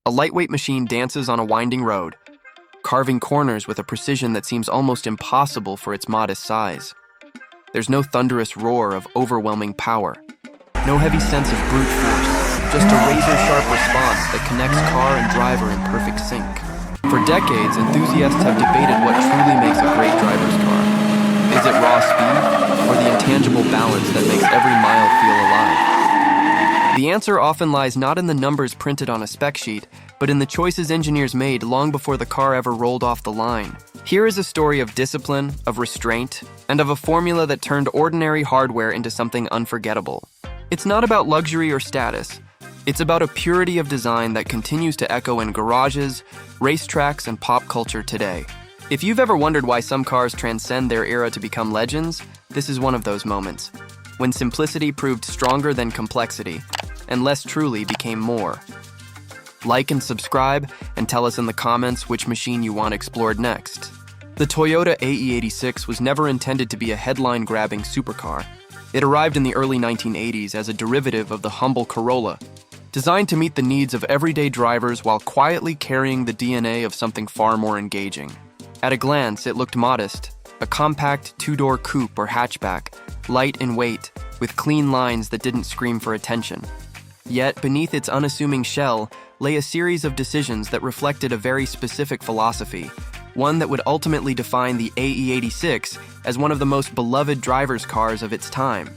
A lightweight machine dances on a winding road, carving corners with a precision that seems almost impossible for its modest size. There's no thunderous roar of overwhelming power, no heavy sense of brute force, just a razor-sharp response that connects car and driver in perfect sync. For decades, enthusiasts have debated what truly makes a great driver's car. Is it raw speed, or the intangible balance that makes every mile feel alive? The answer often lies not in the numbers printed on a spec sheet, but in the choices engineers made long before the car ever rolled off the line. Here is a story of discipline, of restraint, and of a formula that turned ordinary hardware into something unforgettable. It's not about luxury or status. It's about a purity of design that continues to echo in garages, racetracks, and pop culture today. If you've ever wondered why some cars transcend their era to become legends, this is one of those moments, when simplicity proved stronger than complexity, and less truly became more. Like and subscribe, and tell us in the comments which machine you want explored next. The Toyota AE86 was never intended to be a headline-grabbing supercar. It arrived in the early 1980s as a derivative of the humble Corolla, designed to meet the needs of everyday drivers while quietly carrying the DNA of something far more engaging. At a glance, it looked modest, a compact two-door coupe or hatchback, light in weight, with clean lines that didn't scream for attention. Yet, beneath its unassuming shell lay a series of decisions that reflected a very specific philosophy, one that would ultimately define the AE86 as one of the most beloved driver's cars of its time.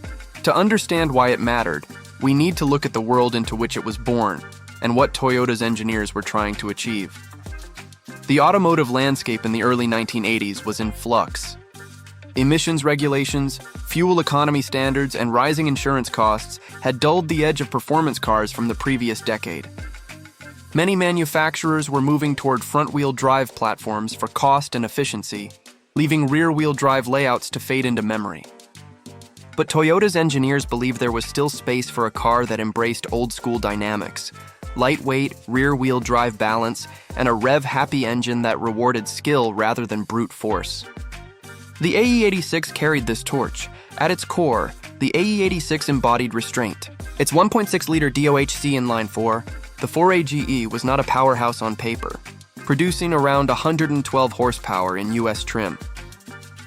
To understand why it mattered, we need to look at the world into which it was born and what Toyota's engineers were trying to achieve. The automotive landscape in the early 1980s was in flux. Emissions regulations, fuel economy standards, and rising insurance costs had dulled the edge of performance cars from the previous decade. Many manufacturers were moving toward front-wheel drive platforms for cost and efficiency, leaving rear-wheel drive layouts to fade into memory. But Toyota's engineers believed there was still space for a car that embraced old-school dynamics, lightweight, rear-wheel drive balance, and a rev-happy engine that rewarded skill rather than brute force. The AE86 carried this torch. At its core, the AE86 embodied restraint. Its 1.6-liter DOHC inline-4, the 4AGE, was not a powerhouse on paper, producing around 112 horsepower in US trim.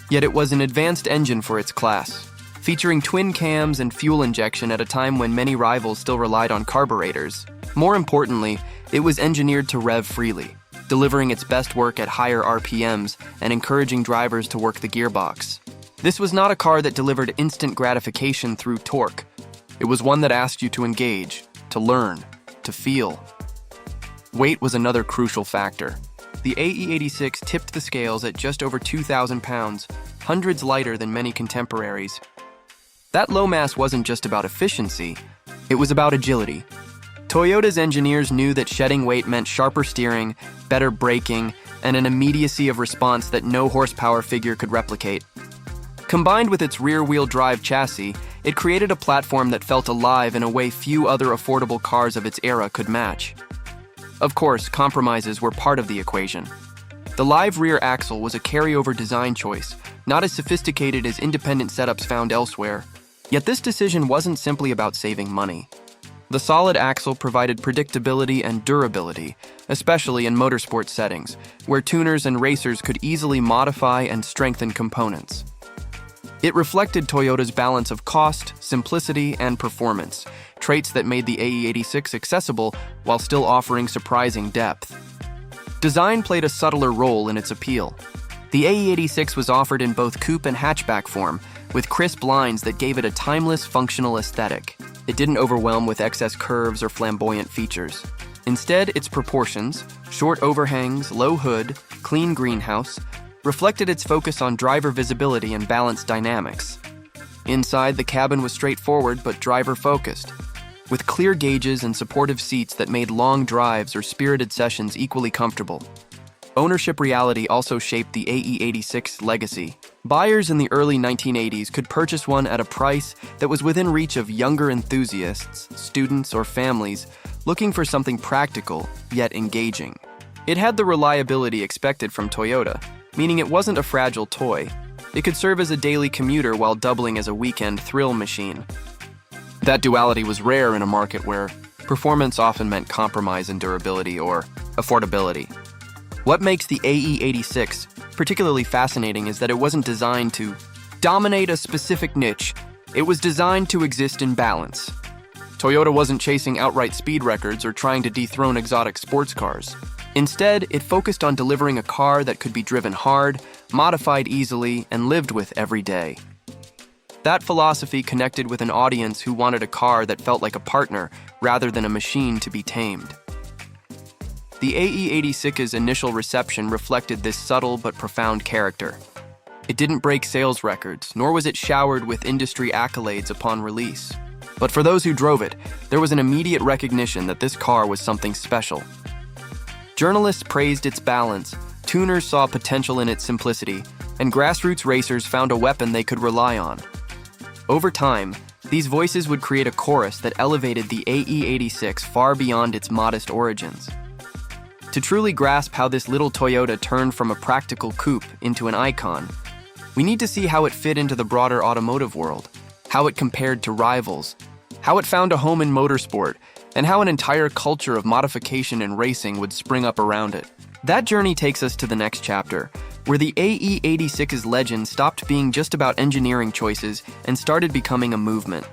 Yet it was an advanced engine for its class, featuring twin cams and fuel injection at a time when many rivals still relied on carburetors. More importantly, it was engineered to rev freely, delivering its best work at higher RPMs and encouraging drivers to work the gearbox. This was not a car that delivered instant gratification through torque. It was one that asked you to engage, to learn, to feel. Weight was another crucial factor. The AE86 tipped the scales at just over 2,000 pounds, hundreds lighter than many contemporaries. That low mass wasn't just about efficiency, it was about agility. Toyota's engineers knew that shedding weight meant sharper steering, better braking, and an immediacy of response that no horsepower figure could replicate. Combined with its rear-wheel drive chassis, it created a platform that felt alive in a way few other affordable cars of its era could match. Of course, compromises were part of the equation. The live rear axle was a carryover design choice, not as sophisticated as independent setups found elsewhere. Yet this decision wasn't simply about saving money. The solid axle provided predictability and durability, especially in motorsport settings, where tuners and racers could easily modify and strengthen components. It reflected Toyota's balance of cost, simplicity, and performance, traits that made the AE86 accessible while still offering surprising depth. Design played a subtler role in its appeal. The AE86 was offered in both coupe and hatchback form, with crisp lines that gave it a timeless, functional aesthetic. It didn't overwhelm with excess curves or flamboyant features. Instead, its proportions, short overhangs, low hood, clean greenhouse, reflected its focus on driver visibility and balanced dynamics. Inside, the cabin was straightforward but driver-focused, with clear gauges and supportive seats that made long drives or spirited sessions equally comfortable. Ownership reality also shaped the AE86 legacy. Buyers in the early 1980s could purchase one at a price that was within reach of younger enthusiasts, students, or families looking for something practical, yet engaging. It had the reliability expected from Toyota, meaning it wasn't a fragile toy. It could serve as a daily commuter while doubling as a weekend thrill machine. That duality was rare in a market where performance often meant compromise in durability or affordability. What makes the AE86 particularly fascinating is that it wasn't designed to dominate a specific niche. It was designed to exist in balance. Toyota wasn't chasing outright speed records or trying to dethrone exotic sports cars. Instead, it focused on delivering a car that could be driven hard, modified easily, and lived with every day. That philosophy connected with an audience who wanted a car that felt like a partner rather than a machine to be tamed. The AE86's initial reception reflected this subtle but profound character. It didn't break sales records, nor was it showered with industry accolades upon release. But for those who drove it, there was an immediate recognition that this car was something special. Journalists praised its balance, tuners saw potential in its simplicity, and grassroots racers found a weapon they could rely on. Over time, these voices would create a chorus that elevated the AE86 far beyond its modest origins. To truly grasp how this little Toyota turned from a practical coupe into an icon, we need to see how it fit into the broader automotive world, how it compared to rivals, how it found a home in motorsport, and how an entire culture of modification and racing would spring up around it. That journey takes us to the next chapter, where the AE86's legend stopped being just about engineering choices and started becoming a movement.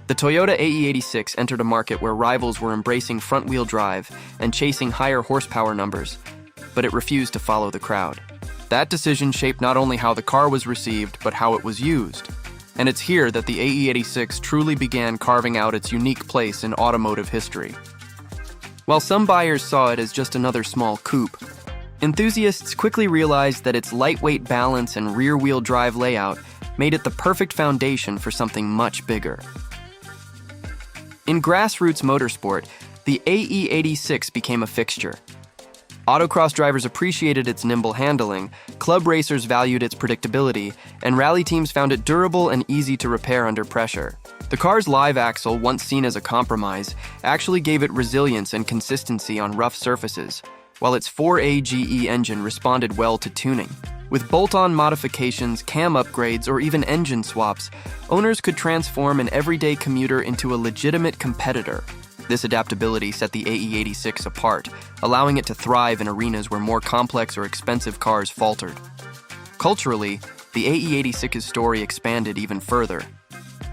The Toyota AE86 entered a market where rivals were embracing front-wheel drive and chasing higher horsepower numbers, but it refused to follow the crowd. That decision shaped not only how the car was received, but how it was used. And it's here that the AE86 truly began carving out its unique place in automotive history. While some buyers saw it as just another small coupe, enthusiasts quickly realized that its lightweight balance and rear-wheel drive layout made it the perfect foundation for something much bigger. In grassroots motorsport, the AE86 became a fixture. Autocross drivers appreciated its nimble handling, club racers valued its predictability, and rally teams found it durable and easy to repair under pressure. The car's live axle, once seen as a compromise, actually gave it resilience and consistency on rough surfaces, while its 4AGE engine responded well to tuning. With bolt-on modifications, cam upgrades, or even engine swaps, owners could transform an everyday commuter into a legitimate competitor. This adaptability set the AE86 apart, allowing it to thrive in arenas where more complex or expensive cars faltered. Culturally, the AE86's story expanded even further.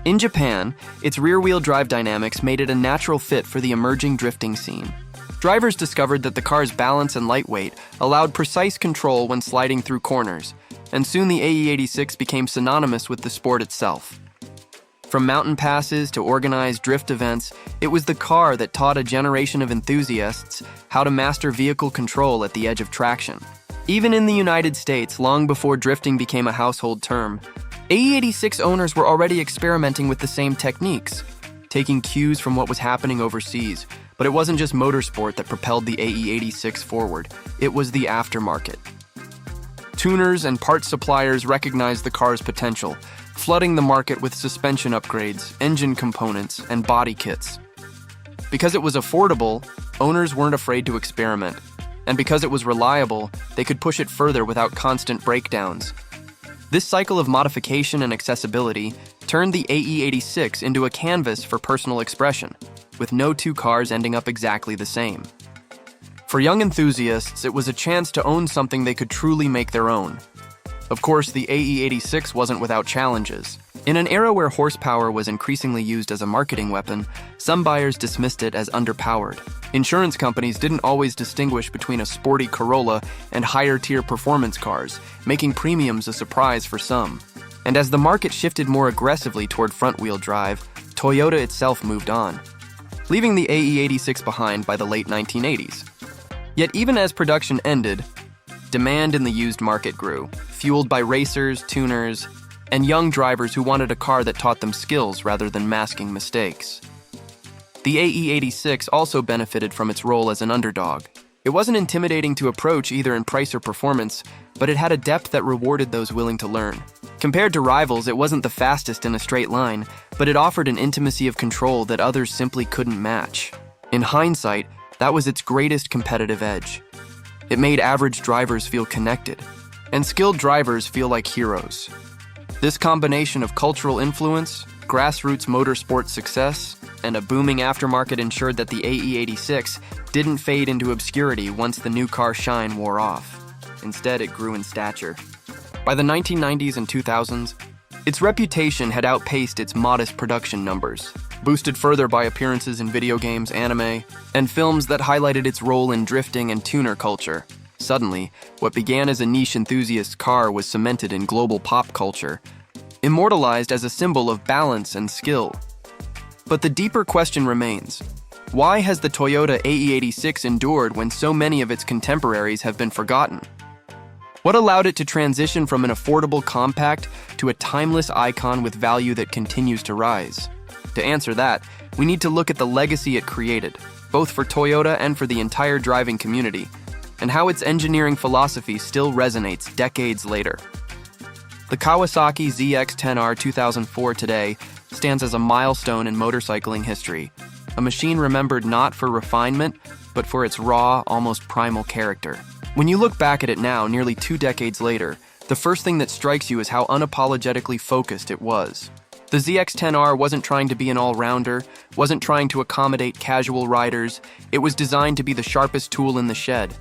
In Japan, its rear-wheel drive dynamics made it a natural fit for the emerging drifting scene. Drivers discovered that the car's balance and lightweight allowed precise control when sliding through corners, and soon the AE86 became synonymous with the sport itself. From mountain passes to organized drift events, it was the car that taught a generation of enthusiasts how to master vehicle control at the edge of traction. Even in the United States, long before drifting became a household term, AE86 owners were already experimenting with the same techniques, taking cues from what was happening overseas. But it wasn't just motorsport that propelled the AE86 forward, it was the aftermarket. Tuners and parts suppliers recognized the car's potential, flooding the market with suspension upgrades, engine components, and body kits. Because it was affordable, owners weren't afraid to experiment. And because it was reliable, they could push it further without constant breakdowns. This cycle of modification and accessibility turned the AE86 into a canvas for personal expression, with no two cars ending up exactly the same. For young enthusiasts, it was a chance to own something they could truly make their own. Of course, the AE86 wasn't without challenges. In an era where horsepower was increasingly used as a marketing weapon, some buyers dismissed it as underpowered. Insurance companies didn't always distinguish between a sporty Corolla and higher-tier performance cars, making premiums a surprise for some. And as the market shifted more aggressively toward front-wheel drive, Toyota itself moved on, leaving the AE86 behind by the late 1980s. Yet even as production ended, demand in the used market grew, fueled by racers, tuners, and young drivers who wanted a car that taught them skills rather than masking mistakes. The AE86 also benefited from its role as an underdog. It wasn't intimidating to approach either in price or performance, but it had a depth that rewarded those willing to learn. Compared to rivals, it wasn't the fastest in a straight line, but it offered an intimacy of control that others simply couldn't match. In hindsight, that was its greatest competitive edge. It made average drivers feel connected, and skilled drivers feel like heroes. This combination of cultural influence, grassroots motorsport success and a booming aftermarket ensured that the AE86 didn't fade into obscurity once the new car shine wore off. Instead, it grew in stature. By the 1990s and 2000s, its reputation had outpaced its modest production numbers, boosted further by appearances in video games, anime, and films that highlighted its role in drifting and tuner culture. Suddenly, what began as a niche enthusiast car was cemented in global pop culture, immortalized as a symbol of balance and skill. But the deeper question remains: why has the Toyota AE86 endured when so many of its contemporaries have been forgotten? What allowed it to transition from an affordable compact to a timeless icon with value that continues to rise? To answer that, we need to look at the legacy it created, both for Toyota and for the entire driving community, and how its engineering philosophy still resonates decades later. The Kawasaki ZX-10R 2004 today stands as a milestone in motorcycling history, a machine remembered not for refinement, but for its raw, almost primal character. When you look back at it now, nearly 2 decades later, the first thing that strikes you is how unapologetically focused it was. The ZX-10R wasn't trying to be an all-rounder, wasn't trying to accommodate casual riders, it was designed to be the sharpest tool in the shed.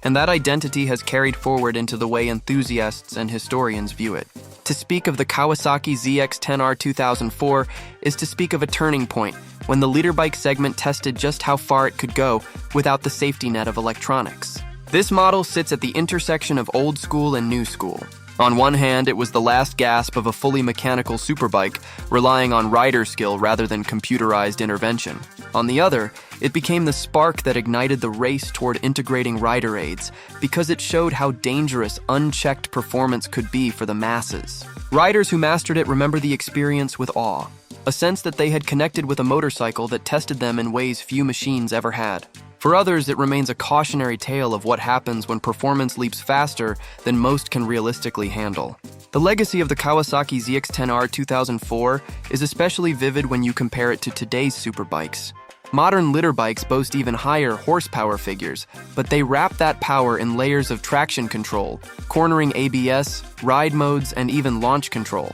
And that identity has carried forward into the way enthusiasts and historians view it. To speak of the Kawasaki ZX-10R 2004 is to speak of a turning point, when the liter bike segment tested just how far it could go without the safety net of electronics. This model sits at the intersection of old school and new school. On one hand, it was the last gasp of a fully mechanical superbike, relying on rider skill rather than computerized intervention. On the other, it became the spark that ignited the race toward integrating rider aids, because it showed how dangerous unchecked performance could be for the masses. Riders who mastered it remember the experience with awe, a sense that they had connected with a motorcycle that tested them in ways few machines ever had. For others, it remains a cautionary tale of what happens when performance leaps faster than most can realistically handle. The legacy of the Kawasaki ZX-10R 2004 is especially vivid when you compare it to today's superbikes. Modern liter bikes boast even higher horsepower figures, but they wrap that power in layers of traction control, cornering ABS, ride modes, and even launch control.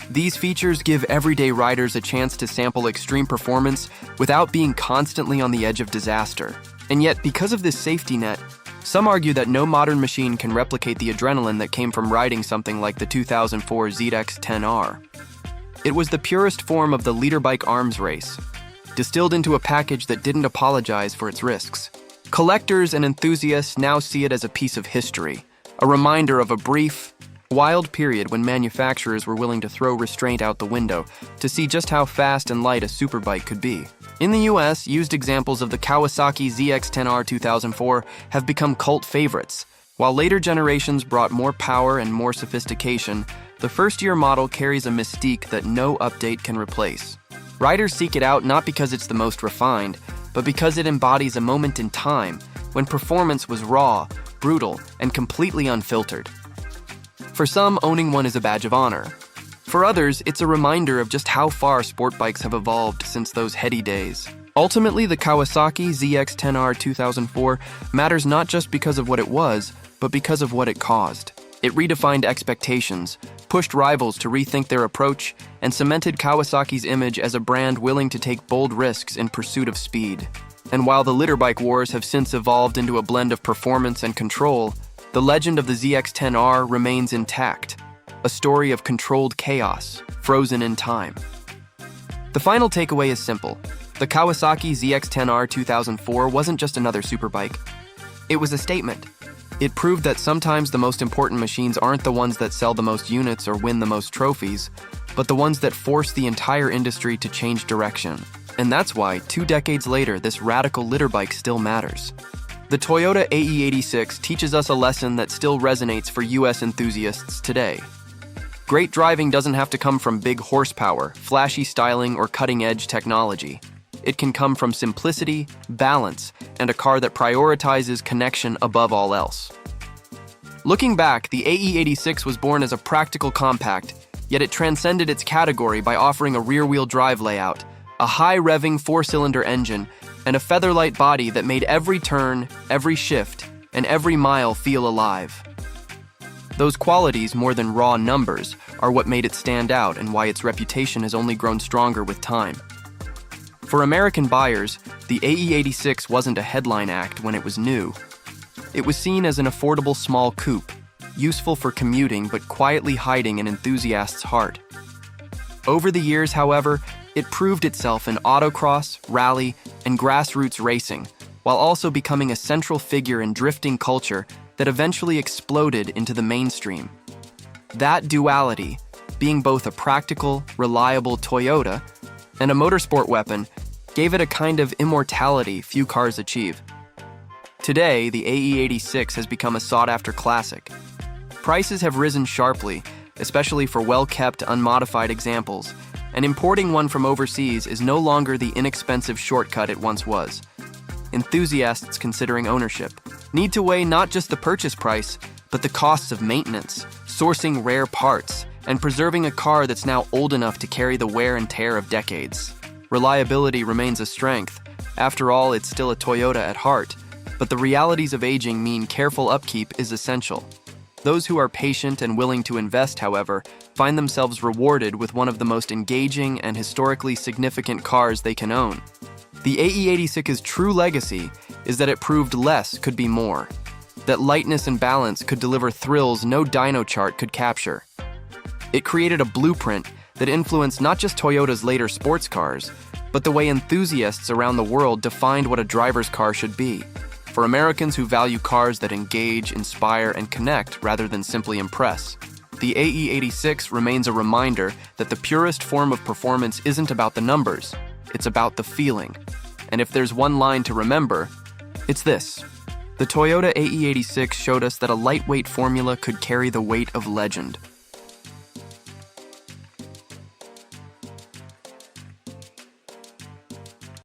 These features give everyday riders a chance to sample extreme performance without being constantly on the edge of disaster. And yet, because of this safety net, some argue that no modern machine can replicate the adrenaline that came from riding something like the 2004 ZX-10R. It was the purest form of the liter bike arms race, distilled into a package that didn't apologize for its risks. Collectors and enthusiasts now see it as a piece of history, a reminder of a brief, wild period when manufacturers were willing to throw restraint out the window to see just how fast and light a superbike could be. In the US, used examples of the Kawasaki ZX-10R 2004 have become cult favorites. While later generations brought more power and more sophistication, the first-year model carries a mystique that no update can replace. Riders seek it out not because it's the most refined, but because it embodies a moment in time when performance was raw, brutal, and completely unfiltered. For some, owning one is a badge of honor. For others, it's a reminder of just how far sport bikes have evolved since those heady days. Ultimately, the Kawasaki ZX-10R 2004 matters not just because of what it was, but because of what it caused. It redefined expectations, pushed rivals to rethink their approach, and cemented Kawasaki's image as a brand willing to take bold risks in pursuit of speed. And while the liter bike wars have since evolved into a blend of performance and control, the legend of the ZX-10R remains intact, a story of controlled chaos, frozen in time. The final takeaway is simple. The Kawasaki ZX-10R 2004 wasn't just another superbike. It was a statement. It proved that sometimes the most important machines aren't the ones that sell the most units or win the most trophies, but the ones that force the entire industry to change direction. And that's why, 2 decades later, this radical liter bike still matters. The Toyota AE86 teaches us a lesson that still resonates for US enthusiasts today. Great driving doesn't have to come from big horsepower, flashy styling, or cutting-edge technology. It can come from simplicity, balance, and a car that prioritizes connection above all else. Looking back, the AE86 was born as a practical compact, yet it transcended its category by offering a rear-wheel drive layout, a high-revving 4-cylinder engine, and a featherlight body that made every turn, every shift, and every mile feel alive. Those qualities, more than raw numbers, are what made it stand out and why its reputation has only grown stronger with time. For American buyers, the AE86 wasn't a headline act when it was new. It was seen as an affordable small coupe, useful for commuting but quietly hiding an enthusiast's heart. Over the years, however, it proved itself in autocross, rally, and grassroots racing, while also becoming a central figure in drifting culture that eventually exploded into the mainstream. That duality, being both a practical, reliable Toyota and a motorsport weapon, gave it a kind of immortality few cars achieve. Today, the AE86 has become a sought-after classic. Prices have risen sharply, especially for well-kept, unmodified examples, and importing one from overseas is no longer the inexpensive shortcut it once was. Enthusiasts considering ownership need to weigh not just the purchase price, but the costs of maintenance, sourcing rare parts, and preserving a car that's now old enough to carry the wear and tear of decades. Reliability remains a strength. After all, it's still a Toyota at heart, but the realities of aging mean careful upkeep is essential. Those who are patient and willing to invest, however, find themselves rewarded with one of the most engaging and historically significant cars they can own. The AE86's true legacy is that it proved less could be more, that lightness and balance could deliver thrills no dyno chart could capture. It created a blueprint that influenced not just Toyota's later sports cars, but the way enthusiasts around the world defined what a driver's car should be. For Americans who value cars that engage, inspire, and connect rather than simply impress, the AE86 remains a reminder that the purest form of performance isn't about the numbers, it's about the feeling. And if there's one line to remember, it's this: the Toyota AE86 showed us that a lightweight formula could carry the weight of legend.